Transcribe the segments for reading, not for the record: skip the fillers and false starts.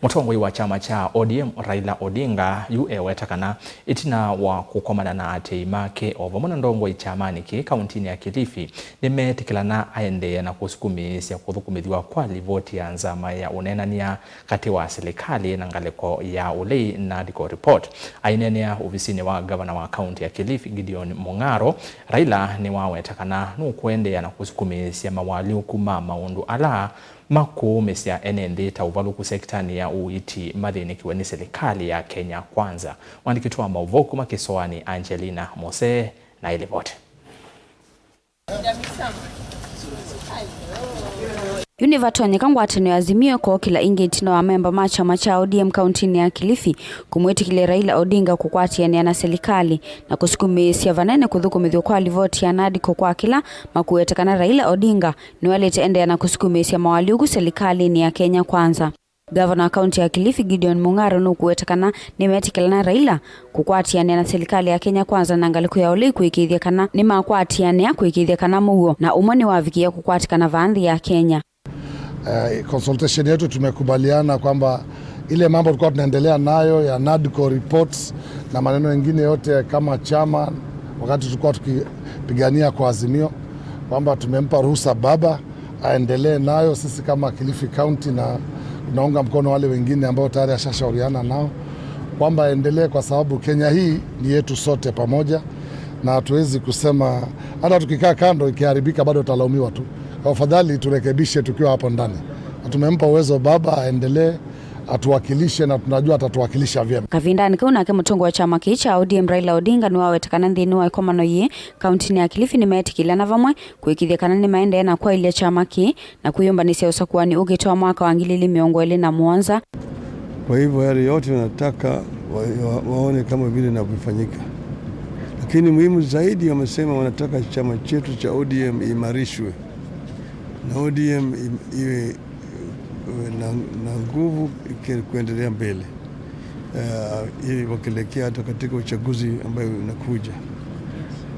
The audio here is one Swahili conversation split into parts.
Mutongoi wa chama cha ODM Raila Odinga wetakana itina wa kukomana na ate make ovamona ndongo ichamani ki kauntini ya Kilifi nimetikilana aende na kusukumisya kuthukumithiwa kwa livoti ya nzama ya unenania kati wa serikali na ngaleko ya ulei na diko report ainenea ofisini wa gavana wa kaunti ya Kilifi Gideon Mung'aro. Raila ni wetakana nukuende na kusukumisya mawali ukuma maundu ala makuumesya enende tauvaluku sektani ya uiti mathinikiwe ni serikali ya Kenya Kwanza. Mwandikitu mauvoku makisoani Angelina Mose na ilivote. Univatonye kangwatano ya Azimio kwa kila ingitino wa memba macha macha ODM kauntini ya Kilifi kumwetikile Raila Odinga kukwatiania na serikali na kusukumisya vanene kuthukumithwa kwa livoti ya nadiko kwa kila makuwetekana Raila Odinga niwalete ende na kusukumisya mawaliugu serikali ni ya Kenya Kwanza. Gavana wa kaunti ya Kilifi Gideon Mung'aro nukuwetekana nimetikilana Raila kukwatiania na serikali ya Kenya Kwanza na ngaliko ya ulei kuikithia ni makwatiania kuikithia kana muo na umoni wavikia kukwatikana vandhi ya Kenya. Consultation yetu tumekubaliana kwamba ile mambo tulikuwa tunaendelea nayo ya NADCO reports na maneno mengine yote kama chama wakati tulikuwa tukipigania kwa Azimio kwamba tumempa ruhusa baba aendelee nayo. Sisi kama Kilifi County na tunaunga mkono wale wengine ambao tayari ashashauriana nao kwamba aendelee, kwa sababu Kenya hii ni yetu sote pamoja na hatuwezi kusema hata tukikaa kando ikiharibika bado tutalaumiwa tu. Afadhali turekebishe tukiwa hapo ndani. Tumempa uwezo baba aendelee atuwakilishe na tunajua atatuwakilisha vyema. Kavindani kuna ke mutongo wa chama kicha ODM Raila Odinga niwa wetakana nthini wa ikomano ye kauntini ya Kilifi nimetikilana vamwe kuikithekana ni maende na kwa ile chama ki na kuyumbanisya usakuani ugitoa mwaka wa 2017. Kwa hivyo yale yote wanataka waone kama vile inavyofanyika. Lakini muhimu zaidi wamesema wanataka chama chetu cha ODM imarishwe. Na ODM iwe na nguvu kuendelea mbele ili wakielekea hata katika uchaguzi ambayo unakuja.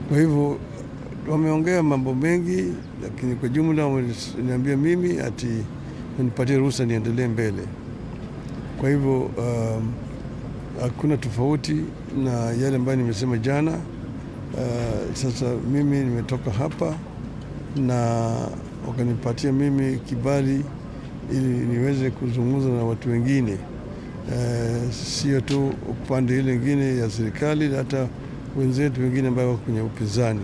Kwa hivyo wameongea mambo mengi, lakini kwa jumla wameniambia mimi ati nipatie ruhusa niendelee mbele. Kwa hivyo hakuna tofauti na yale ambayo nimesema jana. Sasa mimi nimetoka hapa na wakanipatia mimi kibali ili niweze kuzungumza na watu wengine, sio tu upande ile nyingine ya serikali, hata wenzetu wengine ambao wako kwenye upinzani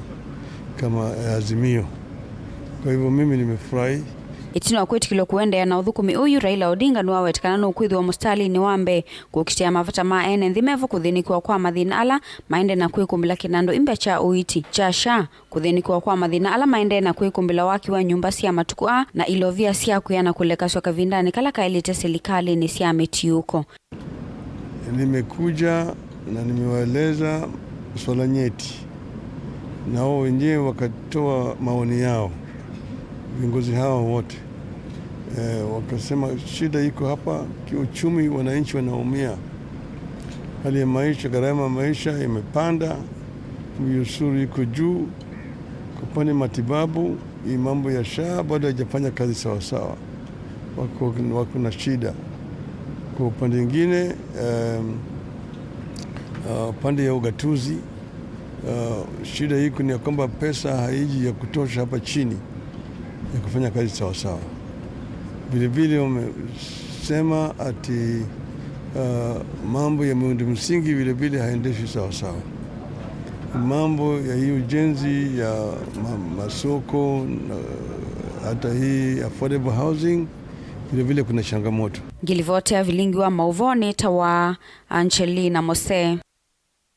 kama Azimio. Kwa hivyo mimi nimefurahi. Itino kwetikilo kuende na uthukumi uyu Raila Odinga niwa wetakana no kwithwa mustali ni wambe kukitia mavata ma ene nthimevo kuthinikwa kwa mathina ala maende na kwikumbila kinando imbe cha uiti cha sha kuthinikwa kwa mathina ala maende na kwikumbila waki wa nyumba cia matuku na ilovia cia kuyana kulekaswa Kavindani kala kailite serikali ni cia mitiuko. Nimekuja na nimewaeleza swala nyeti na wao wenyewe wakatoa maoni yao. Viongozi hawa wote wakasema shida iko hapa kiuchumi, wananchi wanaumia, hali ya maisha, gharama ya maisha imepanda, ushuru iko juu, kupani matibabu, mambo ya SHA bado haijafanya kazi sawa sawa, wako na shida. Kwa upande mwingine pande ya ugatuzi, shida iko ni kwamba pesa haiji ya kutosha hapa chini ya kufanya kazi sawa sawa. Vile vile wamesema ati mambo ya miundo msingi vile vile haendeshi sawa sawa. Mambo ya hii ujenzi ya masoko hata hii affordable housing vile vile kuna changamoto. Gilivote vilingi wa mauvoni tawa Angelina Mose.